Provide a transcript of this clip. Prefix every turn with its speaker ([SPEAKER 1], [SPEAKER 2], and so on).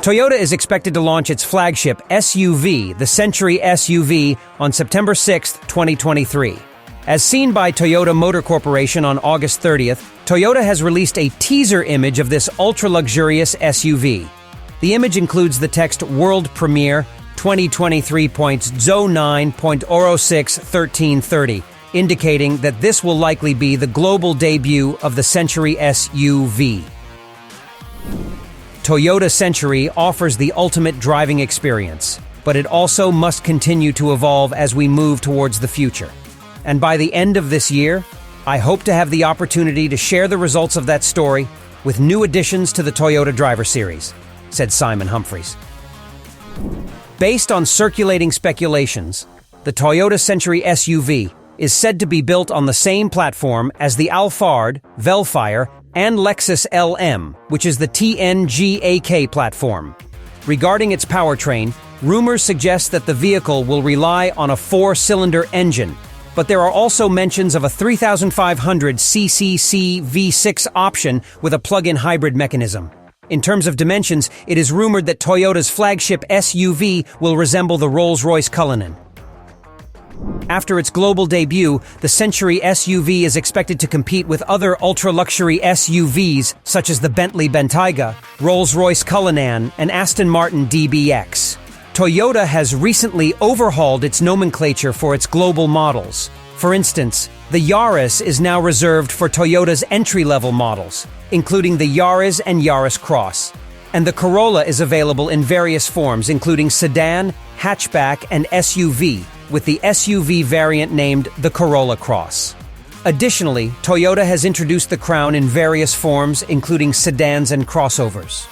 [SPEAKER 1] Toyota is expected to launch its flagship SUV, the Century SUV, on September 6, 2023. As seen by Toyota Motor Corporation on August 30th, Toyota has released a teaser image of this ultra-luxurious SUV. The image includes the text World Premiere 2023.09.061330, indicating that this will likely be the global debut of the Century SUV. Toyota Century offers the ultimate driving experience, but it also must continue to evolve as we move towards the future. And by the end of this year, I hope to have the opportunity to share the results of that story with new additions to the Toyota Driver Series, said Simon Humphries. Based on circulating speculations, the Toyota Century SUV is said to be built on the same platform as the Alphard, Velfire, and Lexus LM, which is the TNGA-K platform. Regarding its powertrain, rumors suggest that the vehicle will rely on a 4-cylinder engine, but there are also mentions of a 3,500cc V6 option with a plug-in hybrid mechanism. In terms of dimensions, it is rumored that Toyota's flagship SUV will resemble the Rolls-Royce Cullinan. After its global debut, the Century SUV is expected to compete with other ultra-luxury SUVs such as the Bentley Bentayga, Rolls-Royce Cullinan, and Aston Martin DBX. Toyota has recently overhauled its nomenclature for its global models. For instance, the Yaris is now reserved for Toyota's entry-level models, including the Yaris and Yaris Cross. And the Corolla is available in various forms, including sedan, hatchback, and SUV, with the SUV variant named the Corolla Cross. Additionally, Toyota has introduced the Crown in various forms, including sedans and crossovers.